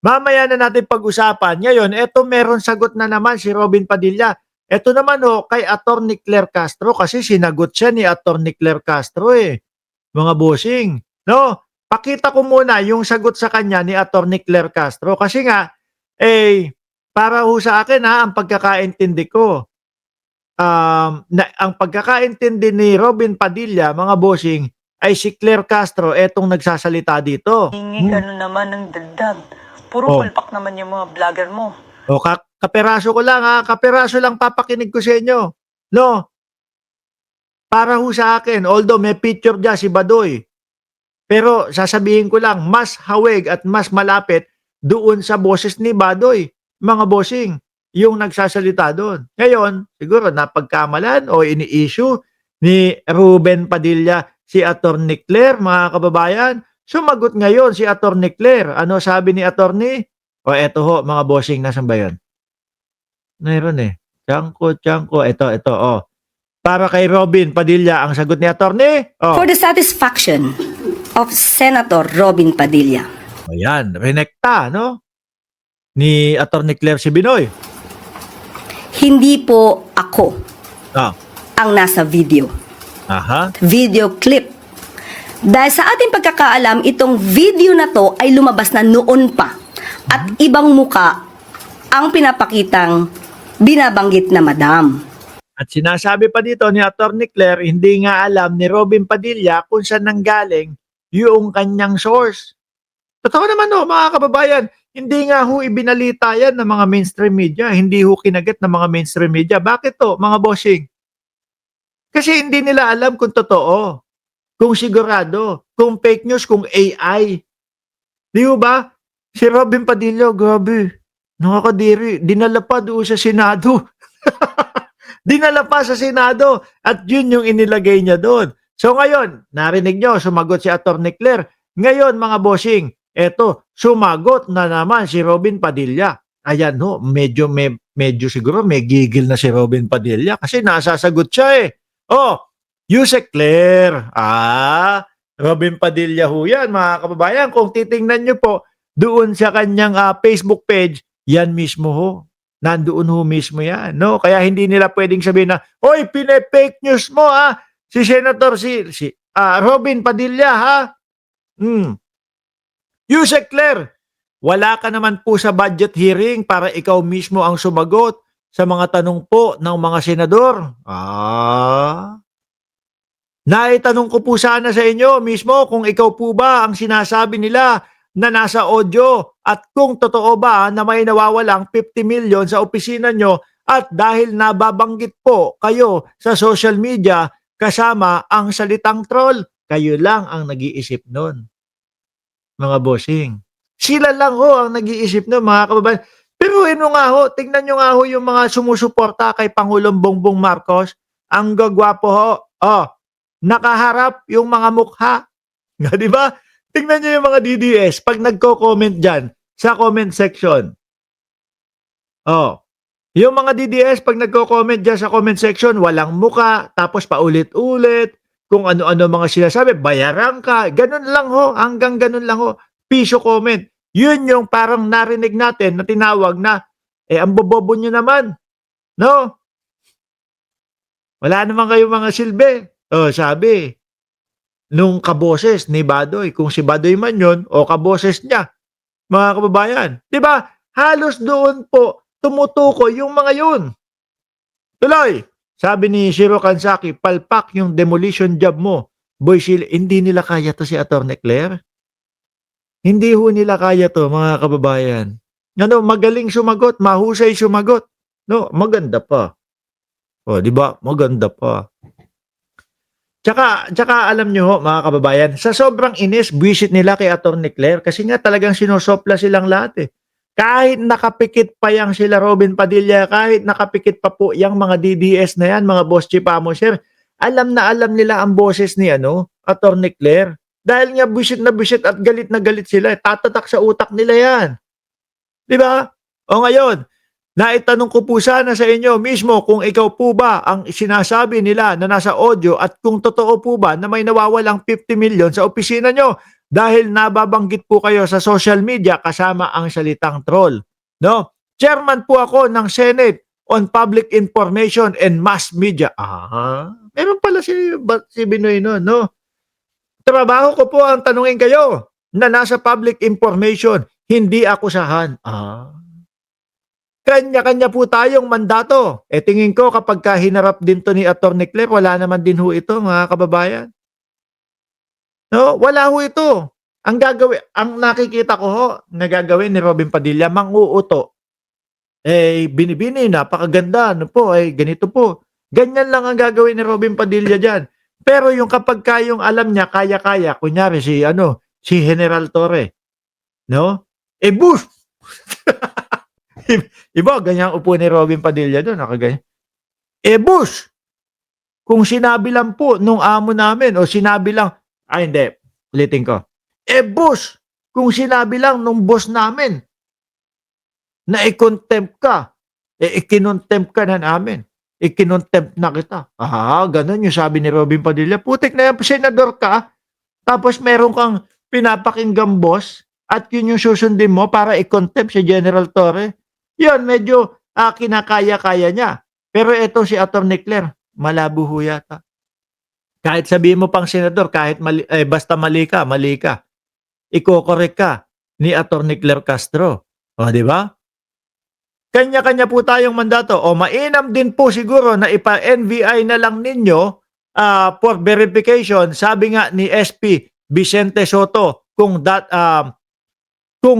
Mamaya na natin pag-usapan. Ngayon, eto meron sagot na naman si Robin Padilla. Eto naman kay Attorney Claire Castro kasi sinagot siya ni Attorney Claire Castro mga bossing. No? Pakita ko muna yung sagot sa kanya ni Attorney Claire Castro kasi nga, para ho sa akin ang pagkakaintindi ko, ang pagkakaintindi ni Robin Padilla, mga bossing, ay si Claire Castro etong nagsasalita dito. Hingi ka na naman ng dagdag. Puro palpak naman yung mga vlogger mo. Kaperaso ko lang kaperaso lang papakinig ko sa inyo. No? Para ho sa akin, although may picture dyan si Badoy, pero sasabihin ko lang, mas hawig at mas malapit doon sa boses ni Badoy, mga bossing, yung nagsasalita doon. Ngayon, siguro napagkamalan o ini-issue ni Ruben Padilla si Attorney Claire, mga kababayan. Sumagot ngayon si Attorney Claire. Ano sabi ni Attorney? Eto ho, mga bossing, nasan ba yun? Mayroon Tiangko. Ito. Para kay Robin Padilla, ang sagot ni Attorney? For the satisfaction of Senator Robin Padilla. Ayan, renekta, no? Ni Attorney Claire Sibinoy. Hindi po ako ang nasa video. Video clip. Dahil sa ating pagkakaalam, itong video na to ay lumabas na noon pa. At ibang muka ang pinapakitang binabanggit na madam. At sinasabi pa dito ni Attorney Claire, hindi nga alam ni Robin Padilla kung saan nanggaling yung kanyang source. Totoo naman mga kababayan, hindi nga ho ibinalita yan ng mga mainstream media, hindi ho kinagat ng mga mainstream media. Bakit mga bossing? Kasi hindi nila alam kung totoo, kung sigurado, kung fake news, kung AI. Di ba? Si Robin Padilla, grabe, nakakadiri, dinala pa doon sa Senado. Dinala pa sa Senado at yun yung inilagay niya doon. So ngayon, narinig nyo, sumagot si Attorney Claire. Ngayon mga bossing, eto, sumagot na naman si Robin Padilla. Ayan medyo siguro may gigil na si Robin Padilla kasi nasasagot siya Yusek Claire. Robin Padilla ho yan mga kababayan. Kung titingnan nyo po doon sa kanyang Facebook page, yan mismo ho. Nandoon ho mismo yan, no? Kaya hindi nila pwedeng sabihin na, hoy, pine-fake news mo, si Senator, Robin Padilla, Yusek Claire, wala ka naman po sa budget hearing para ikaw mismo ang sumagot sa mga tanong po ng mga senador. Naitanong ko po sana sa inyo mismo kung ikaw po ba ang sinasabi nila na nasa audio at kung totoo ba na may nawawalang 50 million sa opisina nyo at dahil nababanggit po kayo sa social media kasama ang salitang troll, kayo lang ang nag-iisip nun. Mga bossing. Sila lang ang nag-iisip nun mga kababayan. Pero tingnan nyo nga yung mga sumusuporta kay Pangulong Bongbong Marcos. Ang gagwapo nakaharap yung mga mukha. Di ba? Tingnan nyo yung mga DDS pag nagko-comment dyan sa comment section. Yung mga DDS pag nagko-comment dyan sa comment section, walang muka, tapos paulit-ulit, kung ano-ano mga sinasabi, bayaran ka, ganun lang hanggang ganun lang piso comment. Yun yung parang narinig natin na tinawag na, ang bobobo nyo naman. No? Wala naman kayong mga silbi. Sabi, nung kaboses ni Badoy, kung si Badoy man yun, o kaboses niya, mga kababayan. Diba? Halos doon po tumutukoy yung mga yun. Tuloy, sabi ni Shiro Kansaki, palpak yung demolition job mo. Boy, hindi nila kaya to si Attorney Claire? Hindi ho nila kaya to, mga kababayan. Magaling sumagot, mahusay sumagot. No, maganda pa. Diba? Maganda pa. Tsaka alam nyo mga kababayan, sa sobrang inis, buwisit nila kay Attorney Claire kasi nga talagang sinosopla silang lahat Kahit nakapikit pa yang sila Robin Padilla, kahit nakapikit pa po yang mga DDS na yan, mga boss chief amoser, alam na alam nila ang boses ni Attorney Claire. Dahil nga buwisit na buwisit at galit na galit sila, tatatak sa utak nila yan. Diba? Ngayon, naitanong ko po sana sa inyo mismo kung ikaw po ba ang sinasabi nila na nasa audio at kung totoo po ba na may nawawalang 50 million sa opisina nyo. dahil nababanggit po kayo sa social media kasama ang salitang troll. No? Chairman po ako ng Senate on Public Information and Mass Media. Meron pala si Binoy noon, no? Trabaho ko po ang tanungin kayo na nasa public information, hindi akusahan. Kanya-kanya po tayong mandato. Tingin ko kapag hinarap din to ni Atty. Claire, wala naman din ho ito, mga kababayan. No, wala ho ito. Ang nakikita ko ho, na gagawin ni Robin Padilla, manguuto. Binibini, napakaganda, ano po, ganito po. Ganyan lang ang gagawin ni Robin Padilla dyan. Pero yung kapag yung alam niya, kaya-kaya, kunyari si General Torre, no? Boost! Iba, ganyan upo ni Robin Padilla doon, nakaganyan. Boost! Kung sinabi lang po nung amo namin, o sinabi lang, hindi, ulitin ko. Boss, kung sinabi lang nung boss namin na i-contempt ka, i-contempt ka na namin. I-contempt na kita. Ganun yung sabi ni Robin Padilla. Putik na yan, senador ka, tapos meron kang pinapakinggang boss, at yun yung susundin mo para i-contempt si General Torre. Yun, medyo kinakaya-kaya niya. Pero ito si Atty. Claire, malabo ho yata. Kahit sabihin mo pang senador, kahit basta mali ka, iko-correct ka ni Atty. Claire Castro. Di ba? Kanya-kanya po tayong mandato. Mainam din po siguro na ipa-NBI na lang ninyo for verification. Sabi nga ni SP Vicente Soto, kung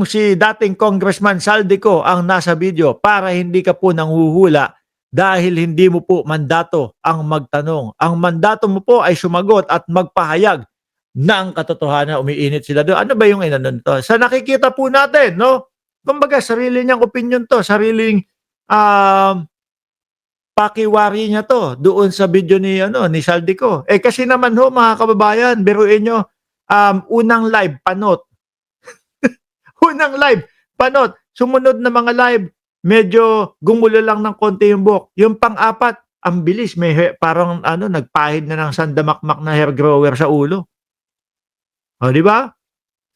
si dating Congressman Saldico ang nasa video, para hindi ka po nanghuhula dahil hindi mo po mandato ang magtanong. Ang mandato mo po ay sumagot at magpahayag ng katotohanan. Umiinit sila doon. Ano ba yung inanon to? Sa nakikita po natin, no? Kumbaga, sarili niyang opinion to, sariling pakiwari niya to doon sa video ni Saldico. Kasi naman ho, mga kababayan, biruin nyo, unang live, panot. Unang live, panot. Sumunod na mga live, medyo gumulo lang ng konti yung buhok. Yung pang-apat, ang bilis, may parang nagpahid na ng sandamakmak na hair grower sa ulo. Di ba?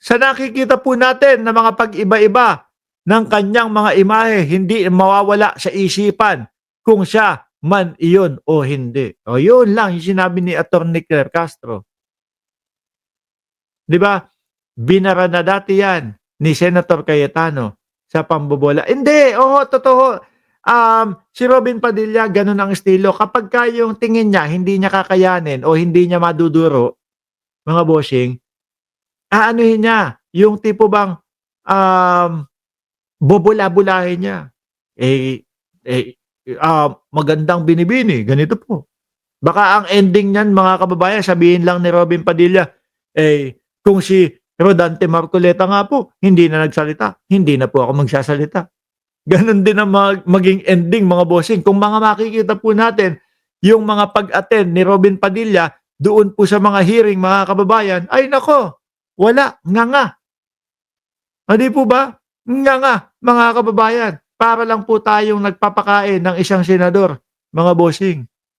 Sa nakikita po natin na mga pag-iba-iba ng kanyang mga imahe, hindi mawawala sa isipan kung siya man iyon o hindi. Yun lang yung sinabi ni Atty. Claire Castro. Di ba? Binara na dati yan ni Senator Cayetano sa pambobola. Hindi, totoo. Si Robin Padilla, ganun ang estilo. Kapag yung tingin niya, hindi niya kakayanin o hindi niya maduduro, mga bossing, aanuhin niya, yung tipo bang bubula-bulahin niya. Magandang binibini, ganito po. Baka ang ending niyan, mga kababayan, sabihin lang ni Robin Padilla, kung si Rodante Marcoleta nga po, hindi na nagsalita, hindi na po ako magsasalita. Ganon din ang maging ending, mga bossing. Kung mga makikita po natin, yung mga pag-attend ni Robin Padilla, doon po sa mga hearing, mga kababayan, ay nako, wala, nga. Hindi po ba? Nga, mga kababayan, para lang po tayong nagpapakain ng isang senador, mga bossing.